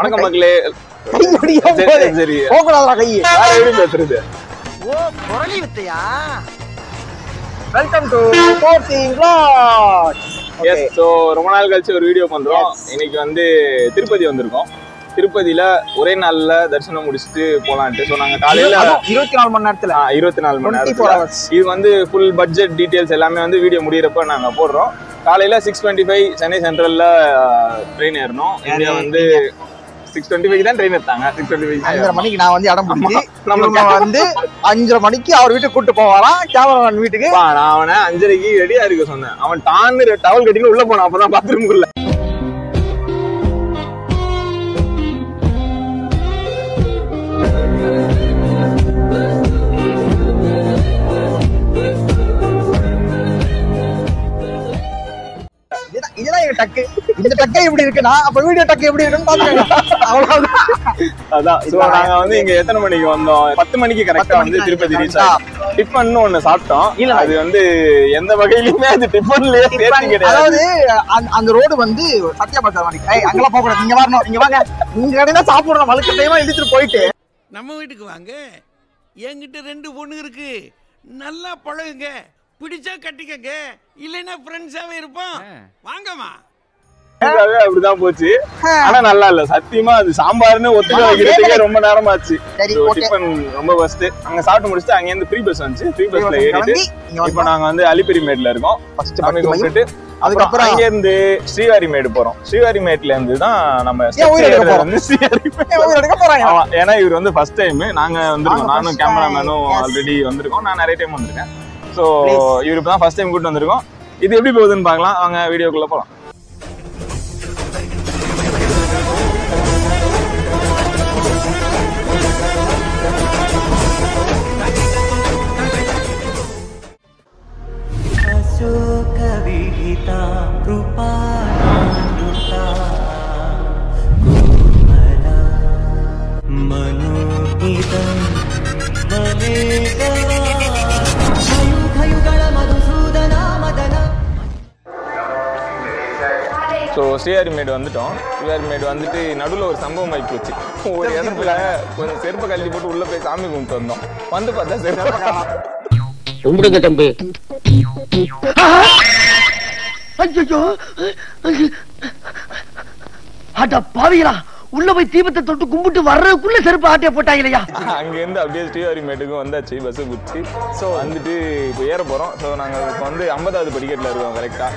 வணக்கம் மக்களே. சரி போகலாம்டா கை. வேற எப்படி பேசுறது? ஓ குரலி வித்தையா? வெல்கம் டு போர்சிங் vlogs. எஸ், சோ ரொம்ப நாள் கழிச்சு ஒரு வீடியோ பண்றோம். இன்னைக்கு வந்து திருப்பதி வந்திருக்கோம். திருப்பதியில ஒரே நாள்ல தரிசனம் முடிச்சுட்டு போலான்ட்டு. ஸோ நாங்கள் காலையில 24 மணி நேரத்துல 24 மணி நேரம் இது வந்து ஃபுல் பட்ஜெட் டீட்டெயில்ஸ் எல்லாமே வந்து வீடியோ முடியிறப்ப நாங்கள் போடுறோம். காலையில 6:25 சென்னை சென்ட்ரல்ல ட்ரெயின் ஏறணும். இந்தியா வந்து 6:25 தான் ட்ரெயின் எடுத்தாங்க. 6:25 மணிக்கு நான் வந்து இடம் பிடிச்சி நம்ம வந்து 5:30 மணிக்கு அவர் வீட்டுக்கு கூட்டு போவாராம். கேமராமேன் வீட்டுக்கு நான் அவனை 5:30க்கு ரெடியா இருக்க சொன்னேன். அவன் டான்னு டவல் கட்டின்னு உள்ள போனான். அப்பதான் பாத்ரூம்குள்ள இதுதான் எங்க டக்கு. இந்த டக்கை எப்படி இருக்குன்னா அப்ப வீடியோ டக்கு எப்படி இருக்குன்னு பாத்துக்கோங்க. அவ்வளவுதான். அதான். சோ நாங்க வந்து இங்க எத்தனை மணிக்கு வந்தோம்? 10 மணிக்கு கரெக்டா வந்து திருப்பதி ரீச் ஆகும். டிஃபன் ஒண்ணு சாப்பிட்டோம். அது வந்து எந்த வகையிலுமே அது டிஃபன்லயே சேர்த்து கிடையாது. அதாவது அந்த ரோடு வந்து சத்யா பஜார் மாதிரி. அங்கெல்லாம் போக கூடாது, இங்க வரணும், இங்க வாங்க, இங்க கடையில சாப்பிடணும். வழுக்க டைமா இழுத்துட்டு போயிட்டு நம்ம வீட்டுக்கு வாங்க. என்கிட்ட 2 பொண்ணு இருக்கு, நல்லா பழகுங்க, பிடிச்சா கட்டிக்கங்க, இல்லைன்னா ஃப்ரெண்ட்ஸாவே இருப்போம், வாங்கம்மா. அப்படிதான் போச்சு. ஆனா நல்லா இல்ல சத்தியமா. அது சாம்பார்னு ஒத்துக்க வைக்கிறதுக்கே ரொம்ப நேரம் ஆச்சு. டிஃபன் ரொம்ப ஃபர்ஸ்ட் அங்க சாப்பிட்டு முடிச்சுட்டு அங்க இருந்து ஃப்ரீ பஸ் வந்துச்சு. ஃப்ரீ பஸ்ல ஏறிட்டு இப்ப நாங்க வந்து அலிபெரிமேட்ல இருக்கோம். சாமி கும்பிட்டு அதுக்கப்புறம் அங்க இருந்து ஸ்ரீவாரிமேடு போறோம். ஸ்ரீவாரிமேட்ல இருந்து தான் நம்ம ஏன்னா இவர் வந்து ஃபர்ஸ்ட் டைம் நாங்க வந்திருக்கோம். நானும் கேமராமேனும் ஆல்ரெடி வந்திருக்கோம். நான் நிறைய டைம் வந்திருக்கேன். ஸோ இவர் இப்போ தான் ஃபர்ஸ்ட் டைம் கூட்டு வந்திருக்கோம். இது எப்படி போகுதுன்னு பார்க்கலாம். அவங்க வீடியோக்குள்ள போகலாம். ஸோ ஸ்ரீவாரிமேடு வந்துட்டோம். ஸ்ரீவாரிமேடு வந்துட்டு நடுவில் ஒரு சம்பவம் ஆகி போச்சு. ஒரு இடத்துல கொஞ்சம் செருப்பை கழட்டி போட்டு உள்ள போய் சாமி கும்பிட்டு வந்தோம். வந்து பார்த்தா செருப்பு கும்பிடுங்க தம்பி. அட பாவிகளா, உள்ள போய் தீபத்தை தொட்டு கும்பிட்டு வர்றதுக்குள்ள செருப்பு ஆட்டிய போட்டாங்களையா. அங்கேருந்து அப்படியே ஸ்ரீவாரிமேட்டுக்கு வந்தாச்சு. பஸ்ஸை பிடிச்சி ஸோ வந்துட்டு இப்போ ஏற போகிறோம். ஸோ நாங்கள் இப்போ வந்து 50வது படிக்கட்டில் இருக்கோம். கரெக்டாக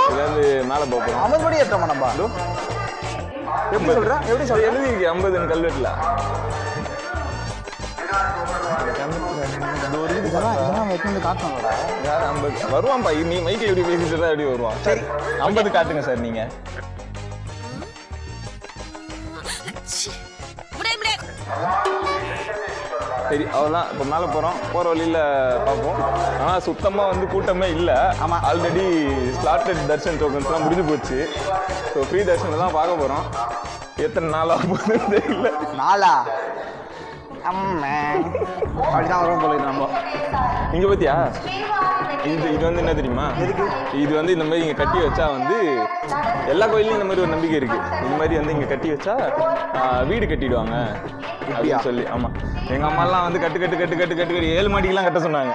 இதுலேருந்து மேலே போக போகிறோம். 50 படி ஏற்றோமா நம்ம? எப்படி சொல்கிறேன்? எப்படி சொல்ல எழுதிருக்கு 50 கல்வெட்டில். வருவான்ப்பா. நீ மைக்கை எப்படி பேசிட்டு தான் எப்படி வருவான்? சரி 50 காட்டுங்க சார் நீங்க. சரி அவ்வளோதான். இப்போ மேலே போகிறோம். போகிற வழியில் பார்ப்போம். ஆனால் சுத்தமாக வந்து கூட்டமே இல்லை. ஆமாம், ஆல்ரெடி ஸ்லாட்டட் தர்ஷன் டோக்கன்ஸ்லாம் முடிஞ்சு போச்சு. ஸோ ஃப்ரீ தர்ஷன் தான் பார்க்க போகிறோம். எத்தனை நாள் ஆக போகுதுன்னு தெரியல. நாளா அப்படிதான் வரும் போல நம்ம. இங்கே பார்த்தியா இது வந்து என்ன தெரியுமா? இது வந்து இந்த மாதிரி இங்கே கட்டி வச்சா வந்து எல்லா கோயிலையும் இந்த மாதிரி ஒரு நம்பிக்கை இருக்கு. இந்த மாதிரி வந்து இங்கே கட்டி வச்சா வீடு கட்டிடுவாங்க அப்படின்னு சொல்லி. ஆமாம், எங்கள் அம்மாலாம் வந்து கட்டு கட்டு கட்டு கட்டு கட்டு கட்டி 7 மாடிக்கெல்லாம் கட்ட சொன்னாங்க.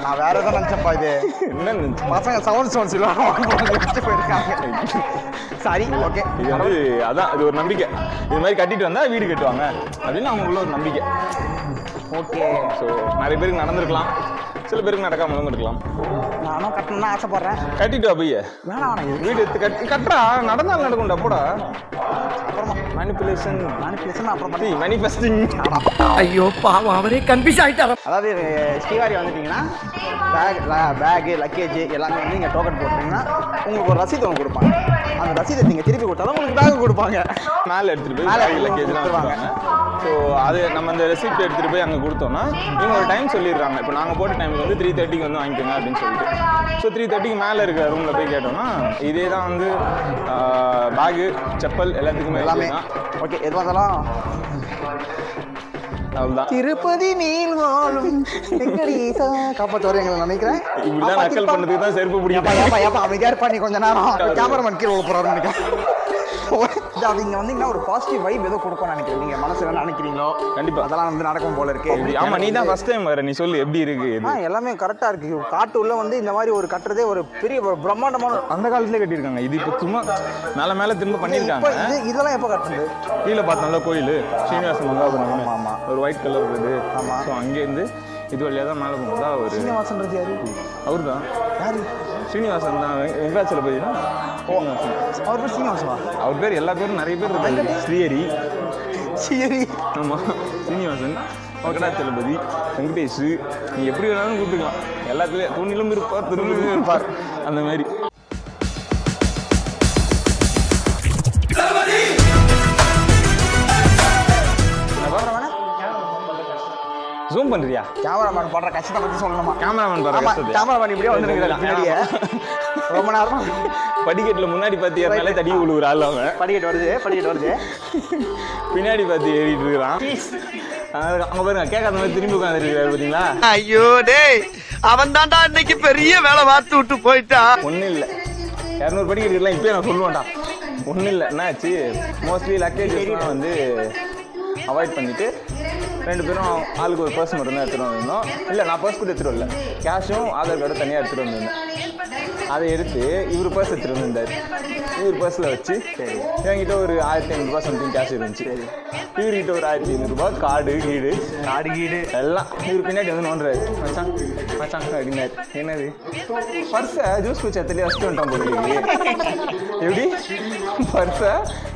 நான் வேற ஏதாவது நினைச்சப்பா. இது என்ன நினைச்சு பசங்க சவுண்ட் போயிருக்காங்க. சரி ஓகே. இது வந்து அதான் இது ஒரு நம்பிக்கை. இது மாதிரி கட்டிட்டு வந்தா வீடு கட்டுவாங்க அப்படின்னு அவங்களுக்குள்ள ஒரு நம்பிக்கை. ஓகே. ஸோ நிறைய பேருக்கு நடந்திருக்கலாம், சில பேருக்கு நடக்காமலும் இருக்கலாம். நானும் கட்டணும்னு ஆசைப்படுறேன். கட்டிட்டு வா பைய. வேணாம் வீடு எடுத்து கட்டுறா. நடந்தாலும் நடக்கும்டா. போடா. அப்புறமா மேனிபுலேஷன் அப்புறம் மேனிஃபெஸ்டிங். ஐயோ பாவம், அவரே கன்ஃபியூஸ் ஆயிட்டாரு. அதாவது ஸ்ரீவாரி வந்துட்டீங்கன்னா பேகு லக்கேஜ் எல்லாமே வந்து இங்கே டோக்கன் போட்டிங்கன்னா உங்களுக்கு ஒரு ரசீது ஒன்று கொடுப்பாங்க. அந்த ரசீதை நீங்கள் திருப்பி கொடுத்தாலும் உங்களுக்கு பேக் கொடுப்பாங்க. மேலே எடுத்துகிட்டு போய் லக்கேஜ்லாம் கொடுப்பாங்க. ஸோ அது நம்ம அந்த ரெசிப்ட் எடுத்துகிட்டு போய் அங்கே கொடுத்தோம்னா இவங்க ஒரு டைம் சொல்லிடுறாங்க. இப்போ நாங்கள் போட்ட டைமுக்கு வந்து 3:30க்கு வந்து வாங்கிக்கோங்க அப்படின்னு சொல்லிட்டு. ஸோ 3:30க்கு மேலே இருக்கிற ரூமில் போய் கேட்டோம்னா இதே தான் வந்து பேகு செப்பல் எல்லாத்துக்குமே எல்லாமே. ஓகே, எது வந்தாலும் அவ்வளவுதான். திருப்பதி நீல் வாழும் வெங்கடேசா காப்பாத்து வர எங்களை நினைக்கிறேன். இப்படிதான் நக்கல் பண்ணதுக்கு தான் செருப்பு பிடிக்கும். அமைதியா இருப்பா நீ கொஞ்ச நேரம். கேமராமேன் கீழே போறாருன்னு நினைக்கிறேன். அது இங்க வந்தீங்கன்னா ஒரு பாசிட்டிவ் வைப் ஏதோ கொடுக்கும்னு நினைக்கிறேன். நீங்க மனசுல என்ன நினைக்கிறீங்களோ கண்டிப்பா அதெல்லாம் வந்து நடக்கும் போல இருக்கு. ஆமா நீ தான் ஃபர்ஸ்ட் டைம் வர, நீ சொல்லு எப்படி இருக்கு? எல்லாமே கரெக்டா இருக்கு. காட்டு உள்ள வந்து இந்த மாதிரி ஒரு கட்டுறதே ஒரு பெரிய பிரம்மாண்டமான அந்த காலத்துல கட்டியிருக்காங்க. இது இப்போ சும்மா மேல திரும்ப பண்ணிருக்காங்க. இதெல்லாம் எப்ப கட்டுறது? கீழே பார்த்தோம்ல கோயில் ஸ்ரீனிவாசன் மங்காபுரம். ஆமா ஒரு ஒயிட் கலர் இருக்குது. ஆமா. ஸோ அங்கேருந்து இது வழியாக தான் மேலே போகுதா ஒரு ஸ்ரீனிவாசன்றது யாரு? அவர் தான். யாரு? ஸ்ரீனிவாசன் தான். வெங்கடாச்சலபதி தான். அவர் பேர் ஸ்ரீனிவாசனா? அவர் பேர் எல்லா பேரும் நிறைய பேர் இருக்காங்க. ஸ்ரீஹரி. ஆமாம் ஸ்ரீனிவாசன், வெங்கடாச்சலபதி, வெங்கடேஷ், நீ எப்படி வேணாலும் கூப்பிட்டுக்கலாம். எல்லாத்துலேயும் தூணிலும் இருப்பார், திரும்பிலும் இருப்பார். அந்த மாதிரி ஜூம் பண்றியா? கேமராமேன் பண்ற கஷ்டத்தை பத்தி சொல்லணுமா? கேமராமேன் பாருங்க. கேமராமேன் இப்படியே வந்துருக்காரு பின்னாடியே. ரொம்ப நேரம் படிக்கட்டுல முன்னாடி பாத்தி ஏறினாலே தடி விழுவுற ஆள் அவன். படிக்கட்டு வருது பின்னாடி பாத்தி ஏறிட்டு இருக்கிறான். அங்க பாருங்க கேட்காத மாதிரி திரும்பி உட்காந்துருக்காரு பாத்தீங்களா? ஐயோ டேய், அவன் தான்டா இன்னைக்கு பெரிய வேலை பார்த்து விட்டு போயிட்டான். ஒன்னும் இல்ல 200 படிக்கிறதுலாம் இப்பயே நான் சொல்லுவேன்டா. ஒன்னும் இல்லை என்னாச்சு, மோஸ்ட்லி லக்கேஜஸ்லாம் வந்து அவாய்ட் பண்ணிட்டு 2 பேரும் ஆளுக்கு ஒரு பர்ஸ் மட்டும் தான் எடுத்துகிட்டு வந்திருந்தோம். இல்லை நான் பர்ஸ் கூட எடுத்துகிட்டு வரல, கேஷும் ஆதார் கார்டும் தனியாக எடுத்துகிட்டு வந்திருந்தேன். அதை எடுத்து இவர் பர்ஸ் எடுத்துகிட்டு வந்திருந்தார். இவர் பர்ஸில் வச்சு என்கிட்ட ஒரு 1500 சம்திங் கேஷ் இருந்துச்சு. இவர்கிட்ட ஒரு 1500 கார்டு கீடு எல்லாம். இவர் பின்னாடி வந்து நோண்டுறாரு. மச்சான் அப்படின்னாரு. என்னது? பர்ஸை ஜூஸ் குச்சாத்துலேயே வச்சுட்டு வந்துட்டோம் போல இருக்கு. எப்படி? பர்ஸை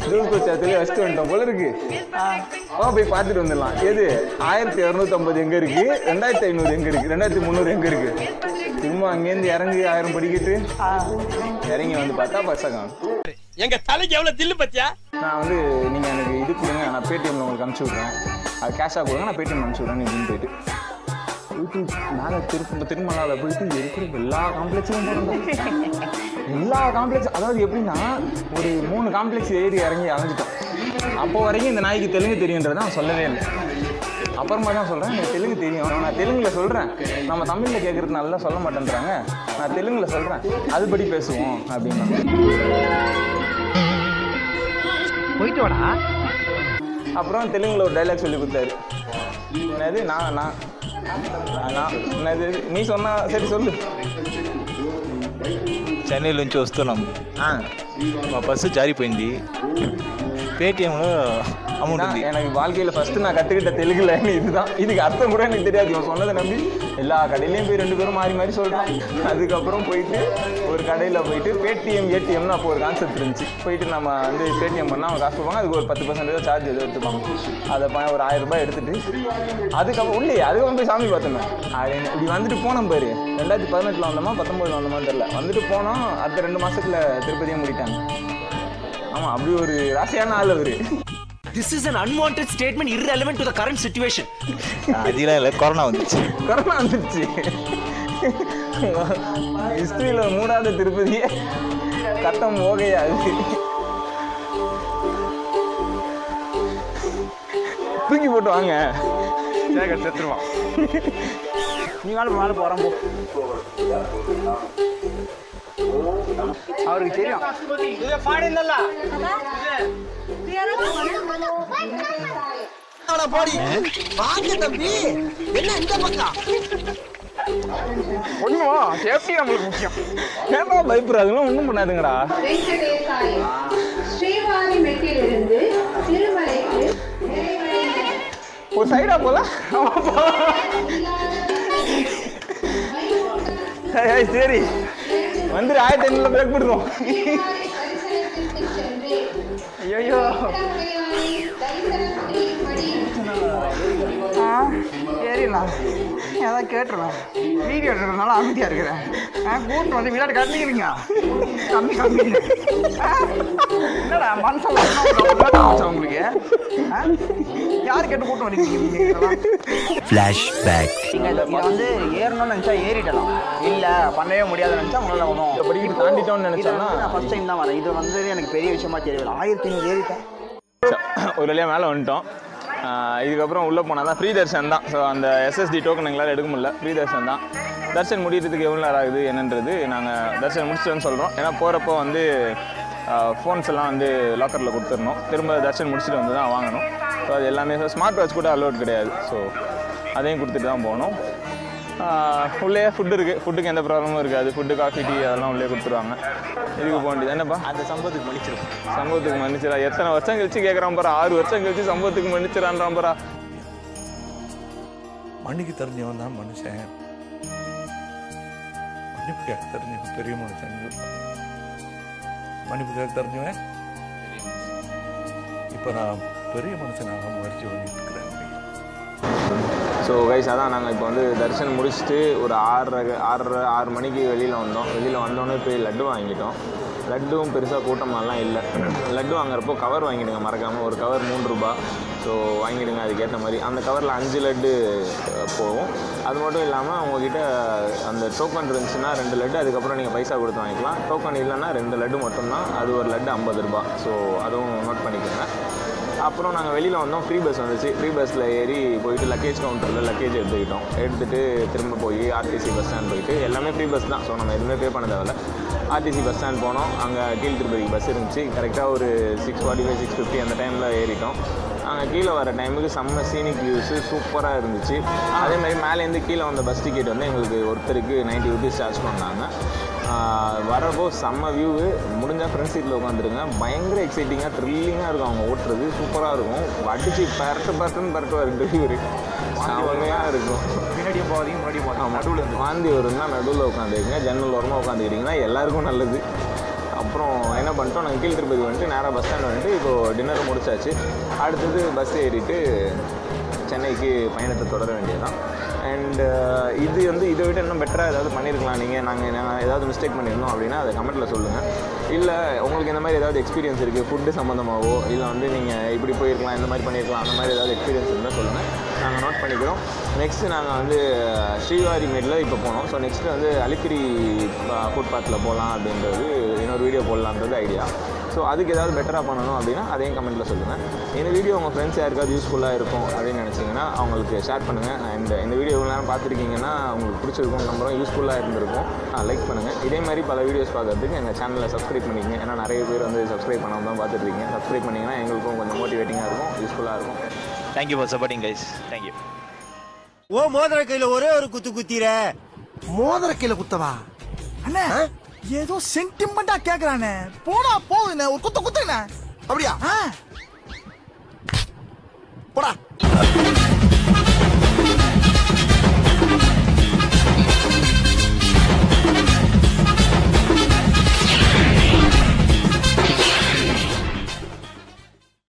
ஜூஸ் குச்சாத்துலேயே வச்சுட்டு வந்துட்டோம் போல இருக்கு. போய் பார்த்துட்டு வந்துடலாம். எது 1250 எங்க இருக்கு, 2500 எங்க இருக்கு, 2300 எங்க இருக்கு. திரும்ப அங்கேருந்து இறங்கி 1000 படிக்கிட்டு இறங்கி வந்து பார்த்தா பர்ஸை காணும். எங்க தலைக்கு எவ்வளவு தில்லு பத்தியா? நான் வந்து நீங்க எனக்கு இது கொடுங்க, நான் பேடிஎம்ல உங்களுக்கு அனுப்பிச்சு விட்றேன், அது கேஷாக கொடுங்க, நான் பேடிஎம் அனுப்பிச்சு விட்றேன் அப்படின்னு போயிட்டு மேலே திருமலால போயிட்டு இருக்கிற எல்லா காம்ப்ளெக்ஸையும் போகிறோம். எல்லா காம்ப்ளெக்ஸ், அதாவது எப்படின்னா ஒரு 3 காம்ப்ளெக்ஸ் ஏறி இறங்கி அலைஞ்சிட்டோம். அப்போ வரைக்கும் இந்த நாய்க்கு தெலுங்கு தெரியுன்றதை நான் சொல்லவே இல்லை. அப்புறமா தான் சொல்கிறேன், எனக்கு தெலுங்கு தெரியும், நான் தெலுங்கில் சொல்கிறேன், நம்ம தமிழில் கேட்குறது நல்லா சொல்ல மாட்டேன்றாங்க, நான் தெலுங்கில் சொல்கிறேன், அதுபடி பேசுவோம் அப்படின்னா. போயிட்டு வாடா. அப்புறம் தெலுங்கில் ஒரு டைலாக் சொல்லி கொடுத்தாரு. என்னது? நான் என்னது நீ சொன்னா சரி சொல்லு. చెన్నై నుంచి వస్తున్నాం, మా బస్సు జారిపోయింది, పేటిఎంలో అమౌంట్ ఉంది. எனக்கு வாழ்க்கையில் ஃபர்ஸ்ட் நான் கற்றுக்கிட்ட தெலுங்குல இதுதான். இதுக்கு அர்த்தம் கூட எனக்கு தெரியாது. இவன் சொன்னதை நம்பி எல்லா கடையிலையும் போய் 2 பேரும் மாறி சொல்கிறான். அதுக்கப்புறம் போயிட்டு ஒரு கடையில் போயிட்டு பேடிஎம் ஏடிஎம்னு அப்போ ஒரு கான்செப்ட் இருந்துச்சு. போயிட்டு நம்ம வந்து பேடிஎம் பண்ணால் அவங்க காசு கொடுப்பாங்க, அதுக்கு ஒரு 10% சார்ஜ் எதுவும் எடுத்துப்பாங்க. அதை ஒரு 1000 ரூபாய் எடுத்துட்டு அதுக்கப்புறம் அதுக்கப்புறம் போய் சாமி பார்த்தோமே. இப்படி வந்துட்டு போனோம் பாரு. 2018 வந்தோமா 19 வந்தோமான்னு தெரியல. வந்துட்டு போனோம், அடுத்த 2 மாசத்துல திருப்பதியை முடிட்டாங்க. ஆமா, அப்படி ஒரு ராசியான ஆள் அவரு. This is an unwanted statement irrelevant to the current situation. அதெல்லாம் இல்லை, கொரோனா வந்துச்சு. ஹிஸ்டரியில மூடாத திருப்பதியே கட்டம் ஓகையாது. தூக்கி போட்டு வாங்க, செத்துருவான். நீ மேலே போகிறான் போ. அவருக்கு தெரியும். ஒண்ணும் சேஃப்டி நம்மளுக்கு முக்கியம். ஏன்னா பயப்படுறாதுலாம் ஒன்றும் பண்ணாதுங்கடா. ஒரு சைடா போல. சரி வந்துரு, 1500 பிரேக் போடுறோம். ஐயோ சரிண்ணா, ஏதாவது கேட்டுருவேன். வீடியோ எடுக்கிறதுனால அமைதியாக இருக்கிறேன். கூட்டு வந்து விளையாட்டு கட்டிக்கிறீங்க கம்மி என்னடா மனசெல்லாம் உங்களுக்கு யார் கேட்டு கூட்டு வந்துருக்கீங்க? இதை வந்து ஏறணும்னு நினச்சா ஏறிடலாம், இல்லை பண்ணவே முடியாதுன்னு நினச்சா உங்களால் ஒன்றும் படிக்கிட்டு தாண்டிட்டோம்னு நினச்சோன்னா. நான் ஃபர்ஸ்ட் டைம் தான் வரேன். இது வந்து எனக்கு பெரிய விஷயமா தெரியல. 1500 ஏறிட்டேன். ஒரு வழியாக மேலே வந்துட்டோம். இதுக்கப்புறம் உள்ளே போனால் தான் ஃப்ரீ தர்ஷன் தான். ஸோ அந்த எஸ்எஸ்டி டோக்கன் எங்களால் எடுக்க முடியல, ஃப்ரீ தர்ஷன் தான். தர்ஷன் முடிகிறதுக்கு எவ்வளோ நேரம் ஆகுது என்னன்றது நாங்கள் தர்ஷன் முடிச்சிட்டோன்னு சொல்கிறோம். ஏன்னா போகிறப்போ வந்து ஃபோன்ஸ் எல்லாம் வந்து லாக்கரில் கொடுத்துடணும், திரும்ப தர்ஷன் முடிச்சுட்டு வந்து தான் வாங்கணும். ஸோ அது எல்லாமே ஸ்மார்ட் வாட்ச் கூட அலோட் கிடையாது. ஸோ அதையும் கொடுத்துட்டு தான் போகணும். உள்ளே ஃபுட்டு இருக்குது, ஃபுட்டுக்கு எந்த ப்ராப்ளமும் இருக்காது. ஃபுட்டு, காஃபி, டீ அதெல்லாம் உள்ளே கொடுத்துருவாங்க. இதுக்கு போக வேண்டியது என்னப்பா? அந்த சம்பவத்துக்கு மன்னிச்சிருக்கும். சம்பவத்துக்கு மன்னிச்சிடா. எத்தனை வருஷம் கழிச்சு கேட்குறான் பாரா, 6 வருஷம் கழிச்சு சம்பவத்துக்கு மன்னிச்சிடான்றான் பாரா. மன்னிக்கு தெரிஞ்சவன் தான் மனுஷன், மன்னிப்பு கேட்க தெரிஞ்சவன் பெரிய மனுஷன். மன்னிப்பு கேட்க தெரிஞ்சவன் இப்போ நான் பெரிய மனுஷனாக முயற்சி பண்ணிட்டு இருக்கிறேன். ஸோ கைஸ் அதான் நாங்கள் இப்போ வந்து தரிசனம் முடிச்சுட்டு ஒரு 6 மணிக்கு வெளியில் வந்தோம். வெளியில் வந்தோடனே போய் லட்டு வாங்கிட்டோம். லட்டும் பெருசாக கூட்டமாலாம் இல்லை. லட்டு வாங்குறப்போ கவர் வாங்கிடுங்க மறக்காமல். ஒரு கவர் 3 ரூபா. ஸோ வாங்கிடுங்க அதுக்கேற்ற மாதிரி. அந்த கவரில் 5 லட்டு போகும். அது மட்டும் இல்லாமல் உங்ககிட்ட அந்த டோக்கன் இருந்துச்சுன்னா 2 லட்டு, அதுக்கப்புறம் நீங்கள் பைசா கொடுத்து வாங்கிக்கலாம். டோக்கன் இல்லைன்னா 2 லட்டு மட்டும்தான். அது ஒரு லட்டு 50 ரூபா. ஸோ அதுவும் நோட் பண்ணிக்கோங்க. அப்புறம் நாங்கள் வெளியில் வந்தோம், ஃப்ரீ பஸ் வந்துச்சு. ஃப்ரீ பஸ்ஸில் ஏறி போயிட்டு லக்கேஜ் கவுண்டரில் லக்கேஜ் எடுத்துகிட்டு திரும்ப போய் ஆர்டிசி பஸ் ஸ்டாண்ட் போயிட்டு, எல்லாமே ஃப்ரீ பஸ் தான். ஸோ நம்ம எதுவுமே பே பண்ண தேவையில்ல. ஆர்டிசி பஸ் ஸ்டாண்ட் போனோம். அங்கே கீழ் திருப்பதிக்கு பஸ் இருந்துச்சு. கரெக்டாக ஒரு 6:45 6:50 அந்த டைமில் ஏறிட்டோம். அங்கே கீழே வர டைமுக்கு செம்ம சீனிக் வியூஸு சூப்பராக இருந்துச்சு. அதேமாதிரி மேலேருந்து கீழே வந்த பஸ் டிக்கெட் வந்து எங்களுக்கு ஒருத்தருக்கு 90 ருபீஸ் சார்ஜ் பண்ணாங்க. வரப்போ செம்ம வியூவு. முடிஞ்சால் ஃப்ரண்ட் சீட்டில் உட்காந்துருங்க. பயங்கர எக்ஸைட்டிங்காக த்ரில்லிங்காக இருக்கும். அவங்க ஓட்டுறது சூப்பராக இருக்கும். அடிச்சு பரட்டுவார் டிரைவர். செம்மையாக இருக்கும். பின்னாடியும் போகாதீங்க, முன்னாடியும் போகாதீங்க. நடுவில் வாந்தி வரும்னா நடுவில் உட்காந்துருக்கீங்க. ஜன்னல் ஓரமாக உட்காந்துக்கிட்டிங்கன்னா எல்லாருக்கும் நல்லது. அப்புறம் என்ன பண்ணிட்டோம், நாங்கள் கீழ் திருப்பதி வந்துட்டு நேராக பஸ் ஸ்டாண்ட் வந்துட்டு இப்போது டின்னரும் முடிச்சாச்சு. அடுத்தது பஸ் ஏறிட்டு சென்னைக்கு பயணத்தை தொடர வேண்டியதுதான். அண்ட் இது வந்து இதை விட இன்னும் பெட்டராக ஏதாவது பண்ணியிருக்கலாம் நீங்கள். நாங்கள் ஏதாவது மிஸ்டேக் பண்ணியிருந்தோம் அப்படின்னா அதை கமெண்ட்டில் சொல்லுங்கள். இல்லை உங்களுக்கு இந்த மாதிரி ஏதாவது எக்ஸ்பீரியன்ஸ் இருக்குது ஃபுட்டு சம்மந்தமாகவோ, இல்லை வந்து நீங்கள் இப்படி போயிருக்கலாம், இந்த மாதிரி பண்ணியிருக்கலாம், அந்த மாதிரி ஏதாவது எக்ஸ்பீரியன்ஸ் இருந்தால் சொல்லுங்கள், நாங்கள் நோட் பண்ணிக்கிறோம். நெக்ஸ்ட்டு நாங்கள் வந்து ஸ்ரீவாரிமேட்டில் இப்போ போனோம். ஸோ நெக்ஸ்ட்டு வந்து அலிப்பிரி ஃபுட்பாத்தில் போகலாம் அப்படின்றது இன்னொரு வீடியோ போடலான்றது ஐடியா. ஸோ அதுக்கு ஏதாவது பெட்டராக பண்ணணும் அப்படின்னா அதையும் கமெண்ட்டில் சொல்லுங்கள். இந்த வீடியோ உங்கள் ஃப்ரெண்ட்ஸ் யாருக்காவது யூஸ்ஃபுல்லாக இருக்கும் அப்படின்னு நினச்சிங்கன்னா அவங்களுக்கு ஷேர் பண்ணுங்கள். அண்ட் இந்த வீடியோ இவ்வளோ நேரம் பார்த்துருக்கீங்கன்னா உங்களுக்கு பிடிச்சிருக்கும், நம்புறோம் யூஸ்ஃபுல்லாக இருந்திருக்கும். லைக் பண்ணுங்கள். இதே மாதிரி பல வீடியோஸ் பார்க்கறதுக்கு எங்கள் சேனலில் சப்ஸ்கிரைப் பண்ணிக்கங்க. ஏன்னா நிறைய பேர் வந்து சப்ஸ்கிரைப் பண்ணாமல் தான் பார்த்துட்ருக்கீங்க. சப்ஸ்கிரைப் பண்ணிங்கன்னா எங்களுக்கும் கொஞ்சம் மோட்டிவேட்டிங்காக இருக்கும், யூஸ்ஃபுல்லாக இருக்கும். Thank you for supporting guys. Thank you. ஓ மோதிர கையில ஒரே ஒரு குத்திர மோதிர கையில குத்தவா அண்ணே? ஏதோ சென்டிமெண்டா கேக்குறானே. போடா போகுதுண்ணே, ஒரு குத்துங்கண்ணே. அப்படியா? போடா.